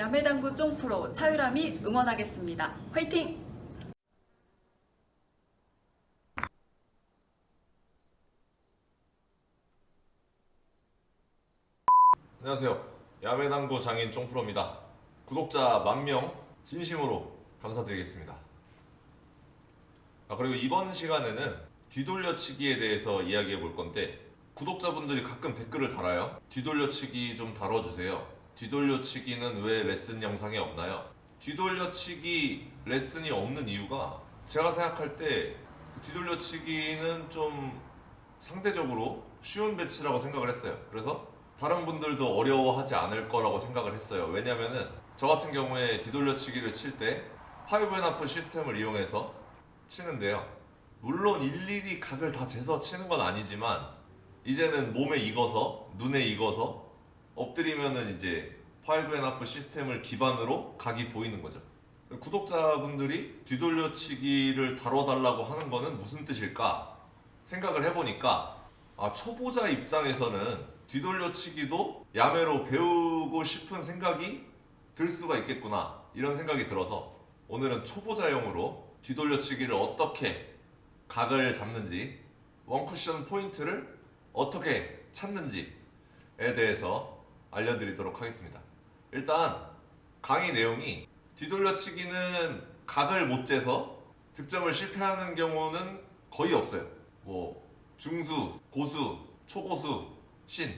야매당구 쫑프로 차유람이 응원하겠습니다. 화이팅! 안녕하세요. 야매당구 장인 쫑프로입니다. 구독자 10,000명 진심으로 감사드리겠습니다. 그리고 이번 시간에는 뒤돌려치기에 대해서 이야기해 볼 건데, 구독자분들이 가끔 댓글을 달아요. 뒤돌려치기 좀 다뤄주세요. 뒤돌려치기는 왜 레슨 영상에 없나요? 뒤돌려치기 레슨이 없는 이유가, 제가 생각할 때 뒤돌려치기는 좀 상대적으로 쉬운 배치라고 생각을 했어요. 그래서 다른 분들도 어려워하지 않을 거라고 생각을 했어요. 왜냐면은 저 같은 경우에 뒤돌려치기를 칠 때 5&하프 시스템을 이용해서 치는데요. 물론 일일이 각을 다 재서 치는 건 아니지만, 이제는 몸에 익어서, 눈에 익어서 엎드리면은 이제 5&하프 시스템을 기반으로 각이 보이는 거죠. 구독자분들이 뒤돌려치기를 다뤄달라고 하는 거는 무슨 뜻일까 생각을 해보니까, 초보자 입장에서는 뒤돌려치기도 야매로 배우고 싶은 생각이 들 수가 있겠구나, 이런 생각이 들어서 오늘은 초보자용으로 뒤돌려치기를 어떻게 각을 잡는지, 원쿠션 포인트를 어떻게 찾는지에 대해서 알려드리도록 하겠습니다. 일단 강의 내용이, 뒤돌려치기는 각을 못 재서 득점을 실패하는 경우는 거의 없어요. 뭐 중수, 고수, 초고수, 신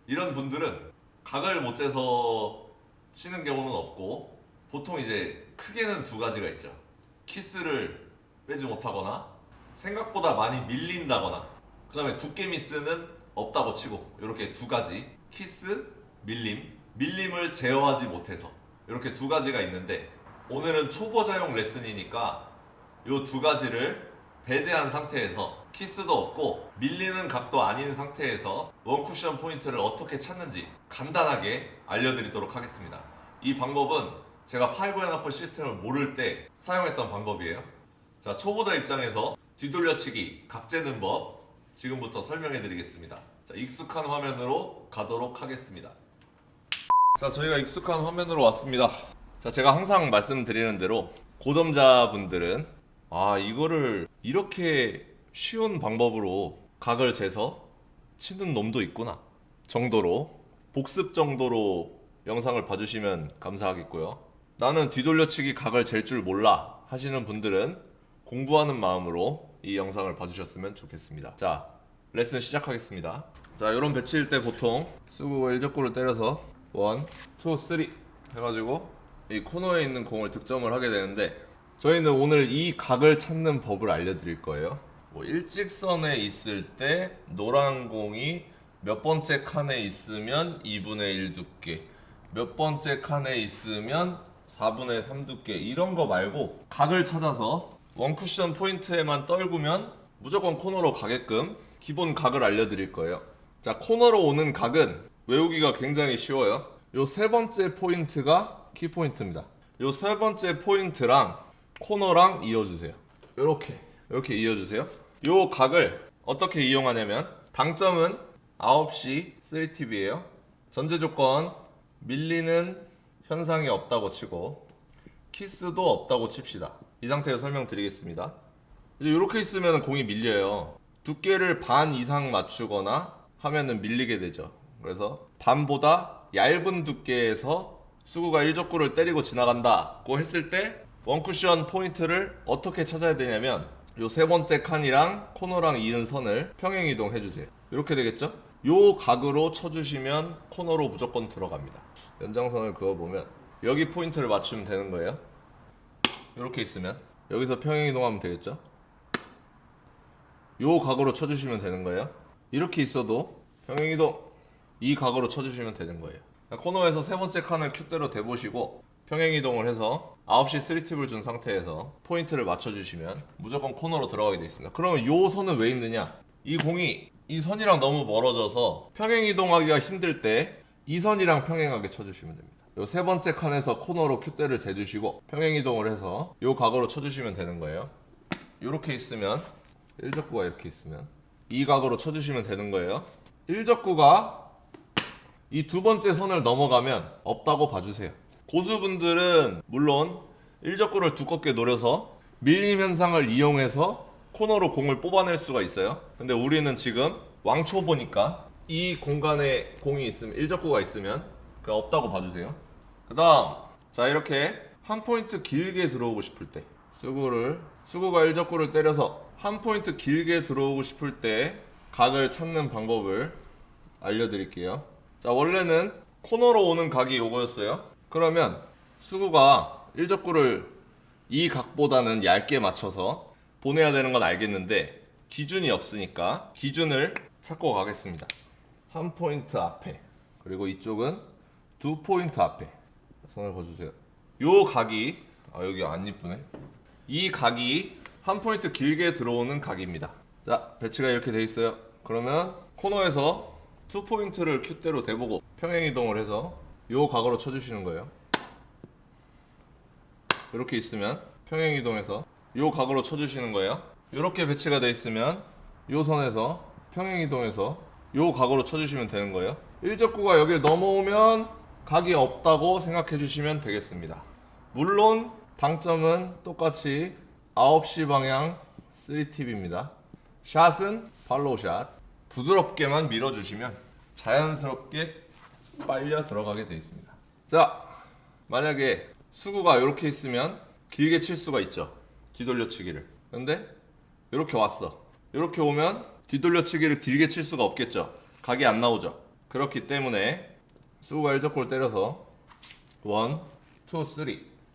이런 분들은 각을 못 재서 치는 경우는 없고, 보통 이제 크게는 두 가지가 있죠. 키스를 빼지 못하거나 생각보다 많이 밀린다거나, 그 다음에 두께 미스는 없다고 치고, 이렇게 두 가지, 키스, 밀림을 제어하지 못해서, 이렇게 두 가지가 있는데, 오늘은 초보자용 레슨이니까 이 두 가지를 배제한 상태에서, 키스도 없고 밀리는 각도 아닌 상태에서 원쿠션 포인트를 어떻게 찾는지 간단하게 알려드리도록 하겠습니다. 이 방법은 제가 5&하프 시스템을 모를 때 사용했던 방법이에요. 자, 초보자 입장에서 뒤돌려치기 각 재는 법 지금부터 설명해 드리겠습니다. 자, 익숙한 화면으로 가도록 하겠습니다. 자, 저희가 익숙한 화면으로 왔습니다. 자, 제가 항상 말씀드리는 대로 고점자분들은 이거를 이렇게 쉬운 방법으로 각을 재서 치는 놈도 있구나 정도로, 복습 정도로 영상을 봐주시면 감사하겠고요. 나는 뒤돌려치기 각을 잴 줄 몰라 하시는 분들은 공부하는 마음으로 이 영상을 봐주셨으면 좋겠습니다. 자, 레슨 시작하겠습니다. 자, 이런 배치일 때 보통 수구가 일적구를 때려서 1, 2, 3 해가지고 이 코너에 있는 공을 득점을 하게 되는데, 저희는 오늘 이 각을 찾는 법을 알려드릴 거예요. 일직선에 있을 때 노란 공이 몇 번째 칸에 있으면 2분의 1 두께, 몇 번째 칸에 있으면 4분의 3 두께, 이런 거 말고 각을 찾아서 원쿠션 포인트에만 떨구면 무조건 코너로 가게끔 기본 각을 알려드릴 거예요. 자, 코너로 오는 각은 외우기가 굉장히 쉬워요. 요 세 번째 포인트가 키포인트입니다. 요 세 번째 포인트랑 코너랑 이어주세요. 이렇게 이어주세요. 요 각을 어떻게 이용하냐면, 당점은 9시 3팁이에요. 전제 조건 밀리는 현상이 없다고 치고 키스도 없다고 칩시다. 이 상태에서 설명드리겠습니다. 이제 이렇게 있으면 공이 밀려요. 두께를 반 이상 맞추거나 하면은 밀리게 되죠. 그래서 반보다 얇은 두께에서 수구가 일적구를 때리고 지나간다고 했을 때 원쿠션 포인트를 어떻게 찾아야 되냐면, 요 세 번째 칸이랑 코너랑 이은 선을 평행 이동해 주세요. 이렇게 되겠죠? 요 각으로 쳐주시면 코너로 무조건 들어갑니다. 연장선을 그어보면 여기 포인트를 맞추면 되는 거예요. 이렇게 있으면 여기서 평행 이동하면 되겠죠? 요 각으로 쳐주시면 되는 거예요. 이렇게 있어도 평행 이동, 이 각으로 쳐주시면 되는 거예요. 코너에서 세 번째 칸을 큐대로 대보시고 평행 이동을 해서 9시 3팁을 준 상태에서 포인트를 맞춰주시면 무조건 코너로 들어가게 되어 있습니다. 그러면 요 선은 왜 있느냐? 이 공이 이 선이랑 너무 멀어져서 평행 이동하기가 힘들 때 이 선이랑 평행하게 쳐주시면 됩니다. 요 세 번째 칸에서 코너로 큐대를 대주시고 평행 이동을 해서 요 각으로 쳐주시면 되는 거예요. 이렇게 있으면, 일적구가 이렇게 있으면 이 각으로 쳐주시면 되는 거예요. 일적구가 이 두 번째 선을 넘어가면 없다고 봐주세요. 고수분들은 물론 일적구를 두껍게 노려서 밀림 현상을 이용해서 코너로 공을 뽑아낼 수가 있어요. 근데 우리는 지금 왕초보니까 이 공간에 공이 있으면, 일적구가 있으면 그냥 없다고 봐주세요. 그 다음, 자, 이렇게 한 포인트 길게 들어오고 싶을 때 수구가 일적구를 때려서 한 포인트 길게 들어오고 싶을 때 각을 찾는 방법을 알려드릴게요. 자, 원래는 코너로 오는 각이 요거였어요. 그러면 수구가 일적구를 이 각보다는 얇게 맞춰서 보내야 되는 건 알겠는데 기준이 없으니까 기준을 찾고 가겠습니다. 한 포인트 앞에, 그리고 이쪽은 두 포인트 앞에 선을 그어주세요. 요 각이, 여기 안 이쁘네. 이 각이 한 포인트 길게 들어오는 각입니다. 자, 배치가 이렇게 돼 있어요. 그러면 코너에서 투 포인트를 큐대로 대보고 평행 이동을 해서 요 각으로 쳐주시는 거예요. 이렇게 있으면 평행 이동해서 요 각으로 쳐주시는 거예요. 이렇게 배치가 돼 있으면 요 선에서 평행 이동해서 요 각으로 쳐주시면 되는 거예요. 일적구가 여기를 넘어오면 각이 없다고 생각해 주시면 되겠습니다. 물론 당점은 똑같이 9시 방향 3팁입니다. 샷은 팔로우 샷. 부드럽게만 밀어주시면 자연스럽게 빨려 들어가게 되어 있습니다. 자, 만약에 수구가 이렇게 있으면 길게 칠 수가 있죠. 뒤돌려치기를. 근데 이렇게 왔어. 이렇게 오면 뒤돌려치기를 길게 칠 수가 없겠죠. 각이 안 나오죠. 그렇기 때문에 수구가 일적골 때려서 1, 2, 3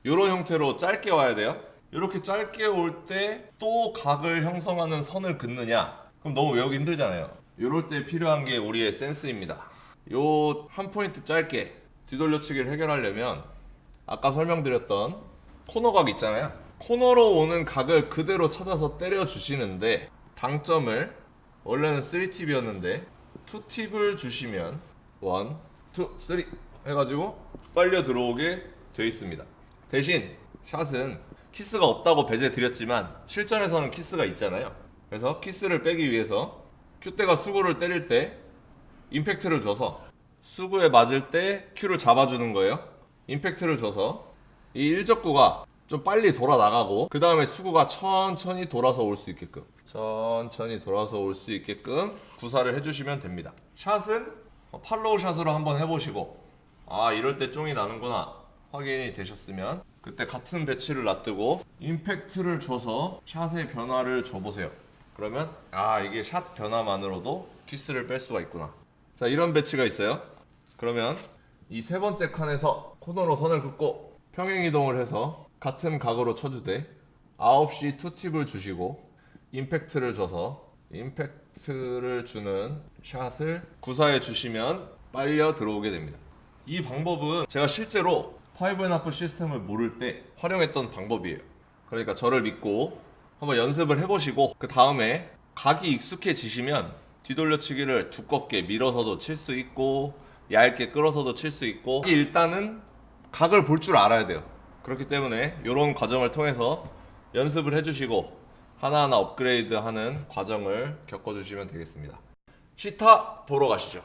이런 형태로 짧게 와야 돼요. 이렇게 짧게 올 때 또 각을 형성하는 선을 긋느냐? 그럼 너무 외우기 힘들잖아요. 이럴 때 필요한 게 우리의 센스입니다. 요 한 포인트 짧게 뒤돌려치기를 해결하려면 아까 설명드렸던 코너각 있잖아요. 코너로 오는 각을 그대로 찾아서 때려 주시는데 당점을 원래는 3팁이었는데 2팁을 주시면 1, 2, 3 해가지고 빨려 들어오게 돼 있습니다. 대신 샷은 키스가 없다고 배제 드렸지만 실전에서는 키스가 있잖아요. 그래서 키스를 빼기 위해서 큐대가 수구를 때릴 때 임팩트를 줘서 수구에 맞을 때 큐를 잡아주는 거예요. 임팩트를 줘서 이 일적구가 좀 빨리 돌아 나가고 그 다음에 수구가 천천히 돌아서 올 수 있게끔 구사를 해주시면 됩니다. 샷은 팔로우 샷으로 한번 해보시고 이럴 때 쫑이 나는구나 확인이 되셨으면 그때 같은 배치를 놔두고 임팩트를 줘서 샷의 변화를 줘보세요. 그러면 이게 샷 변화만으로도 키스를 뺄 수가 있구나. 자, 이런 배치가 있어요. 그러면 이 세 번째 칸에서 코너로 선을 긋고 평행 이동을 해서 같은 각으로 쳐주되 9시 2팁을 주시고 임팩트를 줘서 임팩트를 주는 샷을 구사해 주시면 빨려 들어오게 됩니다. 이 방법은 제가 실제로 5&1 시스템을 모를 때 활용했던 방법이에요. 그러니까 저를 믿고 한번 연습을 해보시고 그 다음에 각이 익숙해지시면 뒤돌려치기를 두껍게 밀어서도 칠 수 있고 얇게 끌어서도 칠 수 있고 일단은 각을 볼 줄 알아야 돼요. 그렇기 때문에 이런 과정을 통해서 연습을 해주시고 하나하나 업그레이드하는 과정을 겪어주시면 되겠습니다. 시타 보러 가시죠.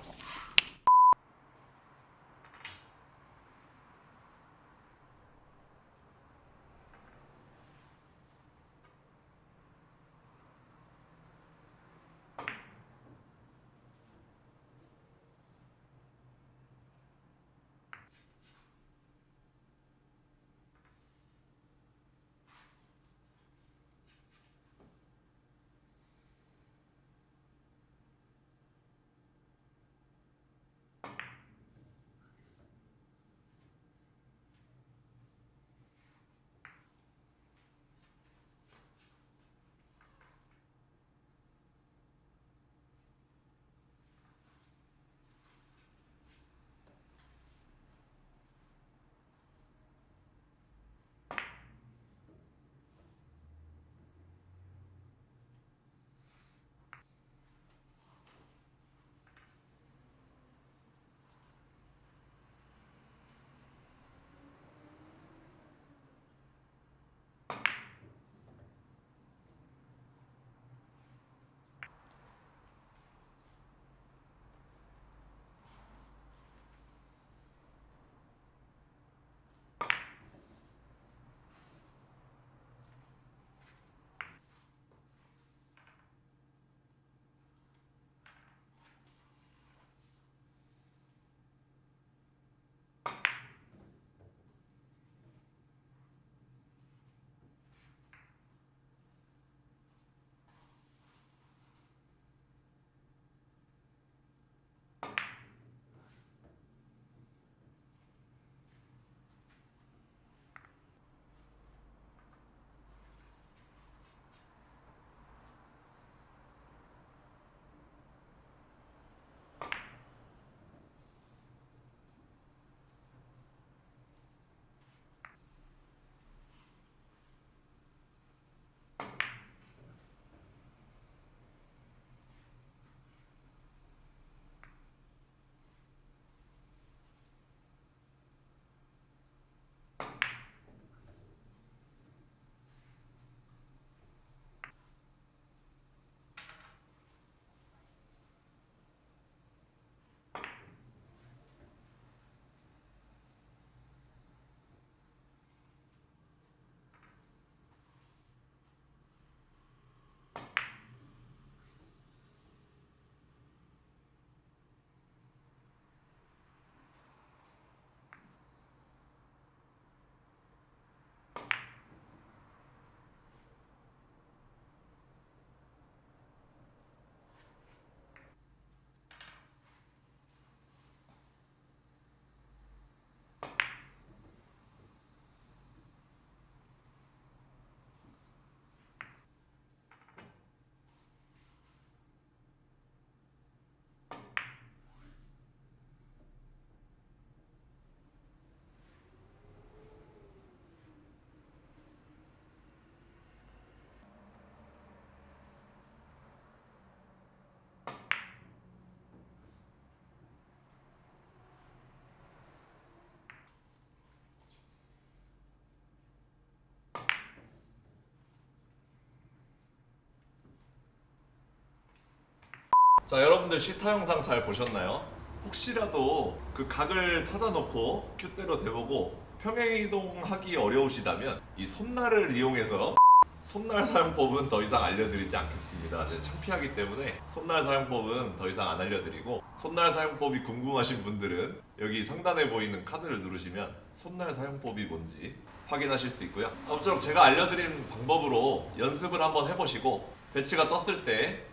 자, 여러분들 시타 영상 잘 보셨나요? 혹시라도 그 각을 찾아놓고 큐대로 대보고 평행이동하기 어려우시다면 이 손날을 이용해서 손날 사용법은 더 이상 알려드리지 않겠습니다. 이제 창피하기 때문에 손날 사용법은 더 이상 안 알려드리고, 손날 사용법이 궁금하신 분들은 여기 상단에 보이는 카드를 누르시면 손날 사용법이 뭔지 확인하실 수 있고요. 아무쪼록 제가 알려드린 방법으로 연습을 한번 해보시고 배치가 떴을 때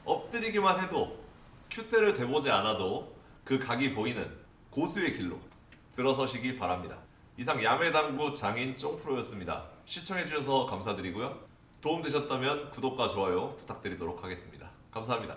엎드리기만 해도 큐대를 대보지 않아도 그 각이 보이는 고수의 길로 들어서시기 바랍니다. 이상 야매당구 장인 쫑프로였습니다. 시청해주셔서 감사드리고요. 도움되셨다면 구독과 좋아요 부탁드리도록 하겠습니다. 감사합니다.